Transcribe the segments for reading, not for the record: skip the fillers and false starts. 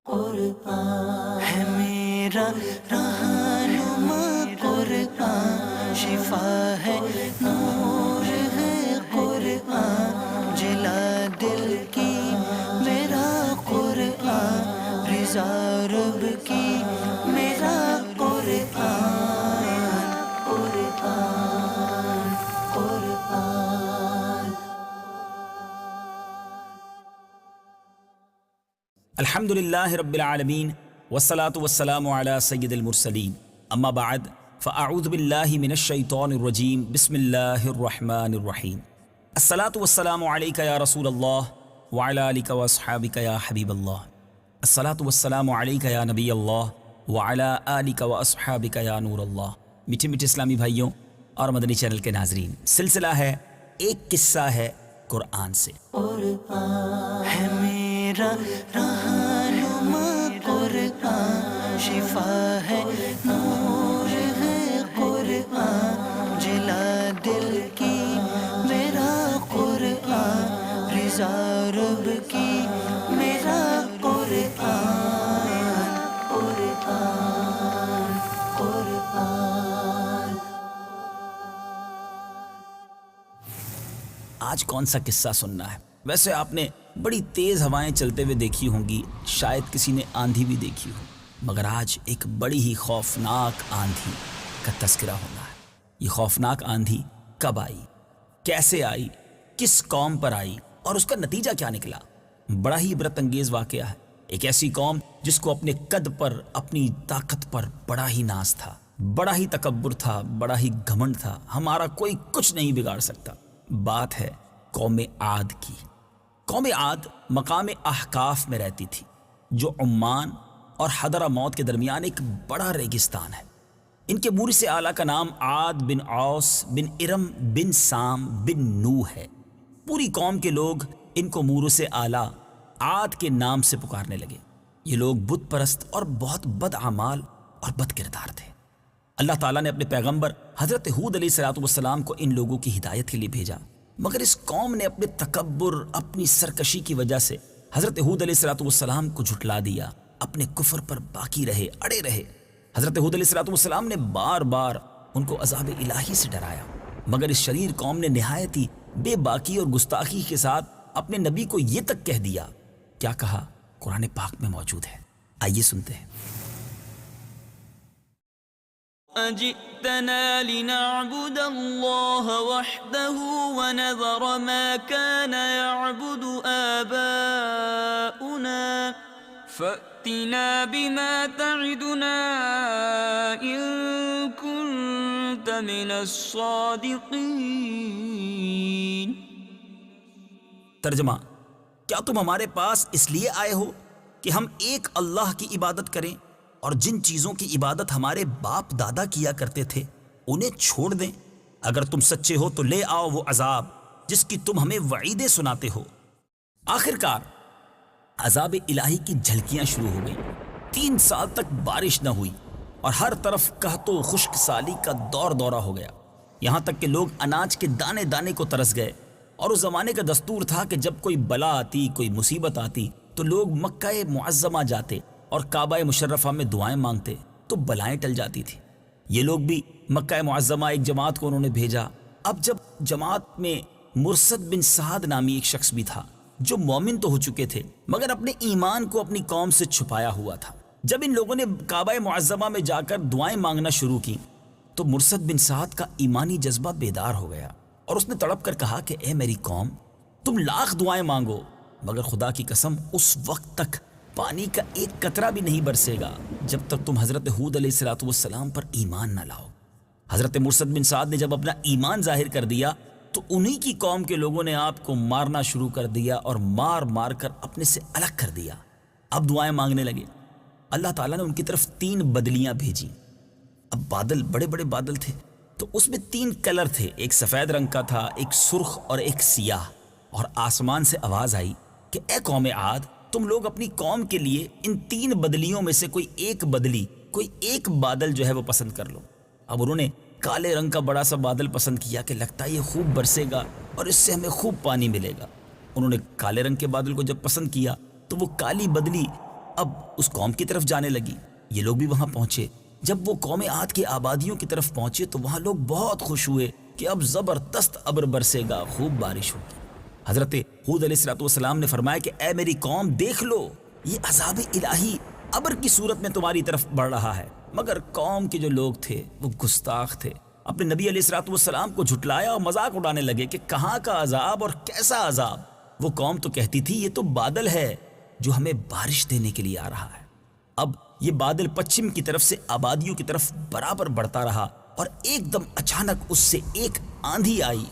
قرآن ہے میرا رہنما، قرآن شفا ہے، نور ہے قرآن، جلا دل کی میرا قرآن، رضا رب کی میرا قرآن، قرآن قرآن۔ الحمد للہ رب العالمین والصلاة والسلام علی سید المرسلین، اما بعد فاعوذ باللہ من الشیطان الرجیم، بسم اللہ الرحمن الرحیم۔ الصلاة والسلام علیک یا رسول اللہ وعلی آلک واصحابک یا حبیب اللہ، الصلاة والسلام علیک یا نبی اللہ وعلی آلک واصحابک یا نور اللہ۔ میٹھے میٹھے اسلامی بھائیوں اور مدنی چینل کے ناظرین، سلسلہ ہے ایک قصہ ہے قرآن سے۔ قرآن ہے میرا رہنما، قرآن شفا ہے، نور ہے قرآن، جلا دل کی میرا قرآن، رضا رب کی میرا قرآن، قرآن قرآن۔ آج کون سا قصہ سننا ہے؟ ویسے آپ نے بڑی تیز ہوائیں چلتے ہوئے دیکھی ہوں گی، شاید کسی نے آندھی بھی دیکھی ہو، مگر آج ایک بڑی ہی خوفناک آندھی کا تذکرہ ہونا ہے۔ یہ خوفناک آندھی کب آئی، کیسے آئی، کس قوم پر آئی اور اس کا نتیجہ کیا نکلا؟ بڑا ہی عبرت انگیز واقعہ ہے۔ ایک ایسی قوم جس کو اپنے قد پر، اپنی طاقت پر بڑا ہی ناز تھا، بڑا ہی تکبر تھا، بڑا ہی گھمنڈ تھا، ہمارا کوئی کچھ نہیں بگاڑ سکتا۔ بات ہے قوم عاد کی۔ قوم عاد مقام احقاف میں رہتی تھی، جو عمان اور حضرموت کے درمیان ایک بڑا ریگستان ہے۔ ان کے مورث اعلیٰ کا نام عاد بن اوس بن ارم بن سام بن نوح ہے۔ پوری قوم کے لوگ ان کو مورث اعلیٰ عاد کے نام سے پکارنے لگے۔ یہ لوگ بت پرست اور بہت بد اعمال اور بد کردار تھے۔ اللہ تعالیٰ نے اپنے پیغمبر حضرت ہود علیہ السلام کو ان لوگوں کی ہدایت کے لیے بھیجا، مگر اس قوم نے اپنے تکبر، اپنی سرکشی کی وجہ سے حضرت ہود علیہ السلام کو جھٹلا دیا، اپنے کفر پر باقی رہے، اڑے رہے۔ حضرت ہود علیہ السلام نے بار بار ان کو عذاب الہی سے ڈرایا، مگر اس شریر قوم نے نہایت ہی بے باکی اور گستاخی کے ساتھ اپنے نبی کو یہ تک کہہ دیا۔ کیا کہا؟ قرآن پاک میں موجود ہے، آئیے سنتے ہیں۔ أجئتنا لنعبد الله وحده ونذر ما كان يعبد آباؤنا فأتنا بما تعدنا إن كنت من الصادقين۔ ترجمہ: کیا تم ہمارے پاس اس لیے آئے ہو کہ ہم ایک اللہ کی عبادت کریں اور جن چیزوں کی عبادت ہمارے باپ دادا کیا کرتے تھے انہیں چھوڑ دیں؟ اگر تم سچے ہو تو لے آؤ وہ عذاب جس کی تم ہمیں وعیدیں سناتے ہو۔ آخرکار عذاب الہی کی جھلکیاں شروع ہو گئیں۔ 3 سال تک بارش نہ ہوئی اور ہر طرف قحط و خشک سالی کا دورہ ہو گیا، یہاں تک کہ لوگ اناج کے دانے دانے کو ترس گئے۔ اور اس زمانے کا دستور تھا کہ جب کوئی بلا آتی، کوئی مصیبت آتی تو لوگ مکہ معظمہ جاتے اور کعبہ مشرفہ میں دعائیں مانگتے تو بلائیں ٹل جاتی تھی۔ یہ لوگ بھی مکہ معظمہ ایک جماعت کو انہوں نے بھیجا۔ اب جب جماعت میں مرثد بن سعد نامی ایک شخص بھی تھا جو مومن تو ہو چکے تھے مگر اپنے ایمان کو اپنی قوم سے چھپایا ہوا تھا۔ جب ان لوگوں نے کعبہ معظمہ میں جا کر دعائیں مانگنا شروع کی تو مرثد بن سعد کا ایمانی جذبہ بیدار ہو گیا اور اس نے تڑپ کر کہا کہ اے میری قوم، تم لاکھ دعائیں مانگو مگر خدا کی قسم اس وقت تک پانی کا ایک قطرہ بھی نہیں برسے گا جب تک تم حضرت ہود علیہ السلام پر ایمان نہ لاؤ۔ حضرت مرثد بن سعد نے جب اپنا ایمان ظاہر کر دیا تو انہی کی قوم کے لوگوں نے آپ کو مارنا شروع کر دیا اور مار مار کر اپنے سے الگ کر دیا۔ اب دعائیں مانگنے لگے۔ اللہ تعالیٰ نے ان کی طرف 3 بدلیاں بھیجیں۔ اب بادل بڑے بڑے بادل تھے تو اس میں 3 کلر تھے، ایک سفید رنگ کا تھا، ایک سرخ اور ایک سیاہ۔ اور آسمان سے آواز آئی کہ اے قوم عاد، تم لوگ اپنی قوم کے لیے ان 3 بدلیوں میں سے کوئی ایک بدلی، کوئی ایک بادل جو ہے وہ پسند کر لو۔ اب انہوں نے کالے رنگ کا بڑا سا بادل پسند کیا کہ لگتا ہے یہ خوب برسے گا اور اس سے ہمیں خوب پانی ملے گا۔ انہوں نے کالے رنگ کے بادل کو جب پسند کیا تو وہ کالی بدلی اب اس قوم کی طرف جانے لگی. یہ لوگ بھی وہاں پہنچے. جب وہ قوم عاد کی آبادیوں کی طرف پہنچے تو وہاں لوگ بہت خوش ہوئے کہ اب زبردست ابر برسے گا، خوب بارش ہوگی. حضرت ہود علیہ السلام نے فرمایا کہ اے میری قوم دیکھ لو، یہ عذاب الہی ابر کی صورت میں تمہاری طرف بڑھ رہا ہے. مگر قوم کے جو لوگ تھے وہ گستاخ تھے، اپنے نبی علیہ السلام کو جھٹلایا اور مذاق اڑانے لگے کہ کہاں کا عذاب اور کیسا عذاب. وہ قوم تو کہتی تھی یہ تو بادل ہے جو ہمیں بارش دینے کے لیے آ رہا ہے. اب یہ بادل پچھم کی طرف سے آبادیوں کی طرف برابر بڑھتا رہا اور ایک دم اچانک اس سے ایک آندھی آئی،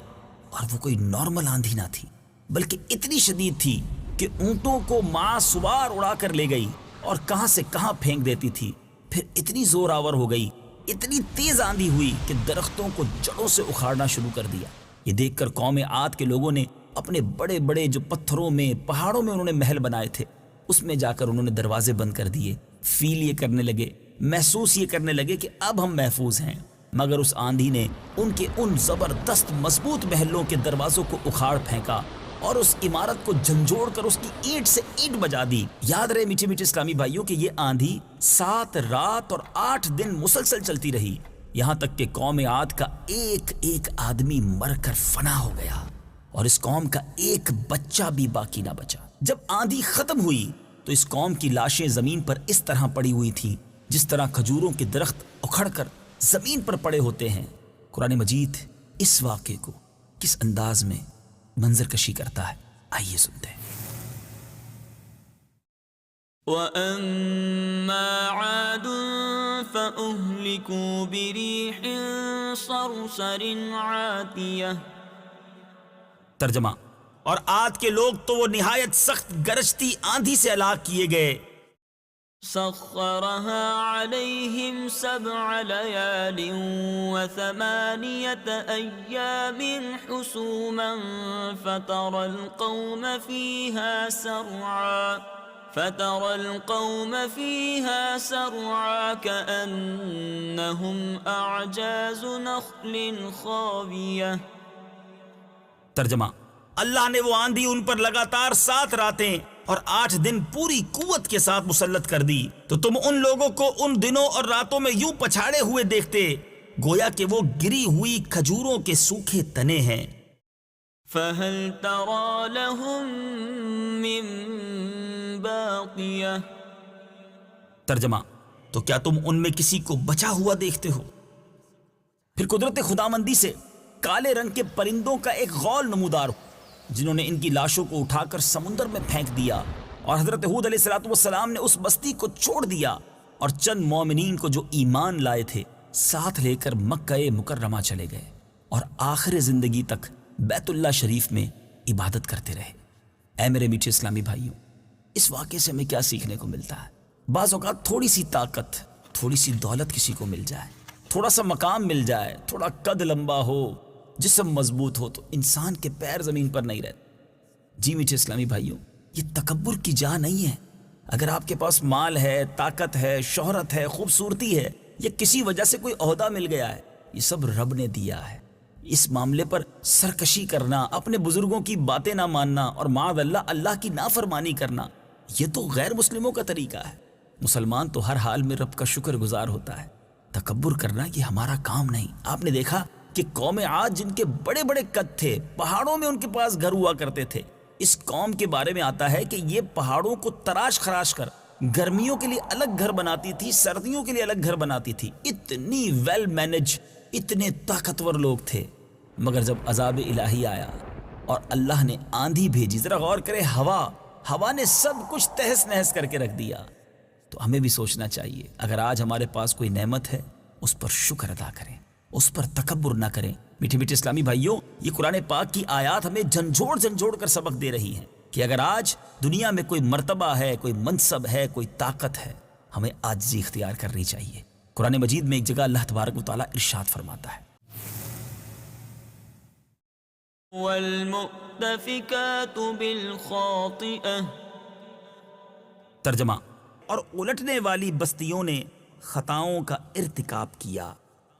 اور وہ کوئی نارمل آندھی نہ تھی بلکہ اتنی شدید تھی کہ اونٹوں کو ماں سوار اڑا کر لے گئی اور کہاں سے کہاں پھینک دیتی تھی. پھر اتنی زور آور ہو گئی، اتنی تیز آندھی ہوئی کہ درختوں کو جڑوں سے اکھاڑنا شروع کر دیا. یہ دیکھ کر قوم عاد کے لوگوں نے اپنے بڑے بڑے جو پتھروں میں پہاڑوں میں انہوں نے محل بنائے تھے اس میں جا کر انہوں نے دروازے بند کر دیے. فیل یہ کرنے لگے، محسوس یہ کرنے لگے کہ اب ہم محفوظ ہیں. مگر اس آندھی نے ان کے ان زبردست مضبوط محلوں کے دروازوں کو اکھاڑ پھینکا اور اس عمارت کو جھنجھوڑ کر اس کی اینٹ سے اینٹ بجا دی. یاد رہے میٹھے میٹھے اسلامی بھائیوں کہ یہ آندھی 7 رات اور 8 دن مسلسل چلتی رہی، یہاں تک کہ قوم عاد کا ایک ایک آدمی مر کر فنا ہو گیا اور اس قوم کا ایک بچہ بھی باقی نہ بچا. جب آندھی ختم ہوئی تو اس قوم کی لاشیں زمین پر اس طرح پڑی ہوئی تھیں جس طرح کھجوروں کے درخت اکھڑ کر زمین پر پڑے ہوتے ہیں. قرآن مجید اس واقعے کو کس انداز میں منظر کشی کرتا ہے، آئیے سنتے ہیں. وَأَمَّا عَادٌ فَأُهْلِكُوا بِرِيحٍ صَرْصَرٍ عَاتِيَةٍ. ترجمہ: اور عاد کے لوگ تو وہ نہایت سخت گرجتی آندھی سے ہلاک کیے گئے. سخرها عليهم 7 ليال و8 أيام حسوما فترى القوم فيها سرعا كأنهم أعجاز نخل خاوية. ترجمہ: اللہ نے وہ آندھی ان پر لگاتار 7 راتیں اور 8 دن پوری قوت کے ساتھ مسلط کر دی تو تم ان لوگوں کو ان دنوں اور راتوں میں یوں پچھاڑے ہوئے دیکھتے گویا کہ وہ گری ہوئی کھجوروں کے سوکھے تنے ہیں. فَهَلْ تَرَى لَهُم مِّن بَاقِيَةٍ. ترجمہ: تو کیا تم ان میں کسی کو بچا ہوا دیکھتے ہو؟ پھر قدرت خداوندی سے کالے رنگ کے پرندوں کا ایک غول نمودار ہو جنہوں نے ان کی لاشوں کو اٹھا کر سمندر میں پھینک دیا، اور حضرت ہود علیہ السلام نے اس بستی کو چھوڑ دیا اور چند مومنین کو جو ایمان لائے تھے ساتھ لے کر مکہ مکرمہ چلے گئے اور آخر زندگی تک بیت اللہ شریف میں عبادت کرتے رہے. اے میرے میٹھے اسلامی بھائیوں، اس واقعے سے ہمیں کیا سیکھنے کو ملتا ہے؟ بعض اوقات تھوڑی سی طاقت، تھوڑی سی دولت کسی کو مل جائے، تھوڑا سا مقام مل جائے، تھوڑا قد لمبا ہو، جسم مضبوط ہو تو انسان کے پیر زمین پر نہیں رہتے. جی میٹھے اسلامی بھائیوں، یہ تکبر کی جا نہیں ہے. اگر آپ کے پاس مال ہے، طاقت ہے، شہرت ہے، خوبصورتی ہے یا کسی وجہ سے کوئی عہدہ مل گیا ہے، یہ سب رب نے دیا ہے. اس معاملے پر سرکشی کرنا، اپنے بزرگوں کی باتیں نہ ماننا اور معاذ اللہ کی نافرمانی کرنا، یہ تو غیر مسلموں کا طریقہ ہے. مسلمان تو ہر حال میں رب کا شکر گزار ہوتا ہے. تکبر کرنا یہ ہمارا کام نہیں. آپ نے دیکھا کہ قوم عاد جن کے بڑے بڑے قد تھے، پہاڑوں میں ان کے پاس گھر ہوا کرتے تھے، اس قوم کے بارے میں آتا ہے کہ یہ پہاڑوں کو تراش خراش کر گرمیوں کے لیے الگ گھر بناتی تھی، سردیوں کے لیے الگ گھر بناتی تھی. اتنی ویل مینج، اتنے طاقتور لوگ تھے. مگر جب عذاب الہی آیا اور اللہ نے آندھی بھیجی، ذرا غور کرے، ہوا نے سب کچھ تہس نہس کر کے رکھ دیا. تو ہمیں بھی سوچنا چاہیے اگر آج ہمارے پاس کوئی نعمت ہے اس پر شکر ادا کریں، اس پر تکبر نہ کریں. میٹھے میٹھے اسلامی بھائیوں، یہ قرآن پاک کی آیات ہمیں جھنجھوڑ کر سبق دے رہی ہیں کہ اگر آج دنیا میں کوئی مرتبہ ہے، کوئی منصب ہے، کوئی طاقت ہے، ہمیں عاجزی اختیار کرنی چاہیے. قرآن مجید میں ایک جگہ اللہ تبارک و تعالیٰ ارشاد فرماتا ہے، وَالْمُؤْتَفِكَاتُ بِالْخَاطِئَةِ. ترجمہ: اور الٹنے والی بستیوں نے خطاؤں کا ارتکاب کیا.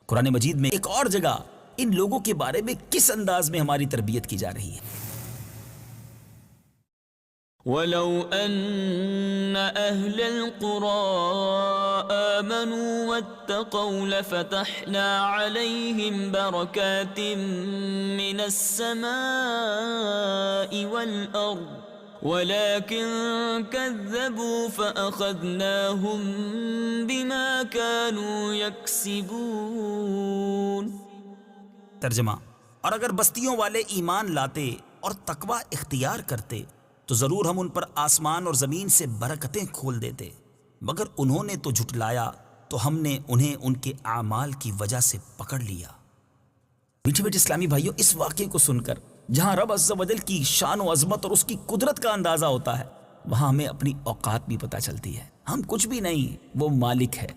قرآن مجید میں ایک اور جگہ ان لوگوں کے بارے میں کس انداز میں ہماری تربیت کی جا رہی ہے. ولو أن أهل القرى آمنوا واتقوا لفتحنا عليهم بركات من السماء والأرض ولكن كذبوا فأخذناهم بما كانوا يكسبون. ترجمہ: اور اگر بستیوں والے ایمان لاتے اور تقوی اختیار کرتے تو ضرور ہم ان پر آسمان اور زمین سے برکتیں کھول دیتے، مگر انہوں نے تو جھٹلایا تو ہم نے انہیں ان کے اعمال کی وجہ سے پکڑ لیا. میٹھے میٹھے اسلامی بھائیوں، اس واقعے کو سن کر جہاں رب عز و جل کی شان و عظمت اور اس کی قدرت کا اندازہ ہوتا ہے، وہاں ہمیں اپنی اوقات بھی پتہ چلتی ہے. ہم کچھ بھی نہیں، وہ مالک ہے،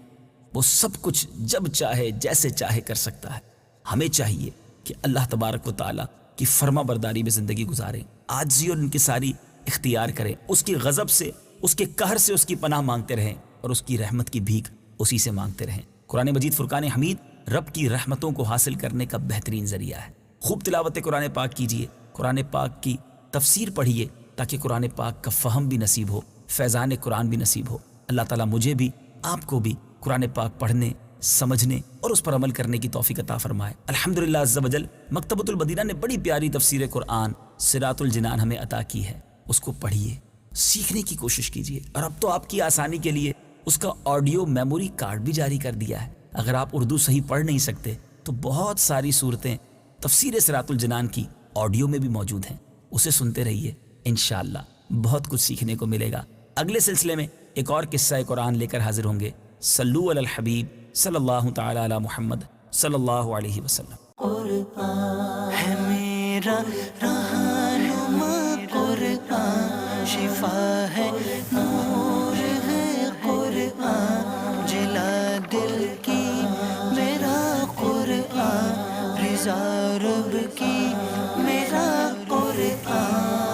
وہ سب کچھ جب چاہے جیسے چاہے کر سکتا ہے. ہمیں چاہیے کہ اللہ تبارک و تعالیٰ کی فرما برداری میں زندگی گزاریں، عاجزی اور انکساری اختیار کریں، اس کی غضب سے، اس کے قہر سے اس کی پناہ مانگتے رہیں اور اس کی رحمت کی بھیک اسی سے مانگتے رہیں. قرآن مجید فرقان حمید رب کی رحمتوں کو حاصل کرنے کا بہترین ذریعہ ہے. خوب تلاوت قرآن پاک کیجئے، قرآن پاک کی تفسیر پڑھیے تاکہ قرآن پاک کا فہم بھی نصیب ہو، فیضان قرآن بھی نصیب ہو. اللہ تعالیٰ مجھے بھی آپ کو بھی قرآن پاک پڑھنے، سمجھنے اور اس پر عمل کرنے کی توفیق عطا فرمائے. الحمدللہ عز و جل مکتبۃ المدینہ نے بڑی پیاری تفسیر قرآن صراط الجنان ہمیں عطا کی ہے. اس کو پڑھیے، سیکھنے کی کوشش کیجیے، اور اب تو آپ کی آسانی کے لیے اس کا آڈیو میموری کارڈ بھی جاری کر دیا ہے. اگر آپ اردو صحیح پڑھ نہیں سکتے تو بہت ساری صورتیں تفسیر صراط الجنان کی آڈیو میں بھی موجود ہیں، اسے سنتے رہیے، انشاءاللہ بہت کچھ سیکھنے کو ملے گا. اگلے سلسلے میں ایک اور قصہ قرآن لے کر حاضر ہوں گے. صلو علی الحبیب صلی اللہ تعالی علی محمد صلی اللہ علیہ وسلم. قرآن ہے میرا رہنما، قرآن شفا ہے، نور ہے قرآن، جلا دل کی میرا قرآن، رضا رب کی میرا قرآن.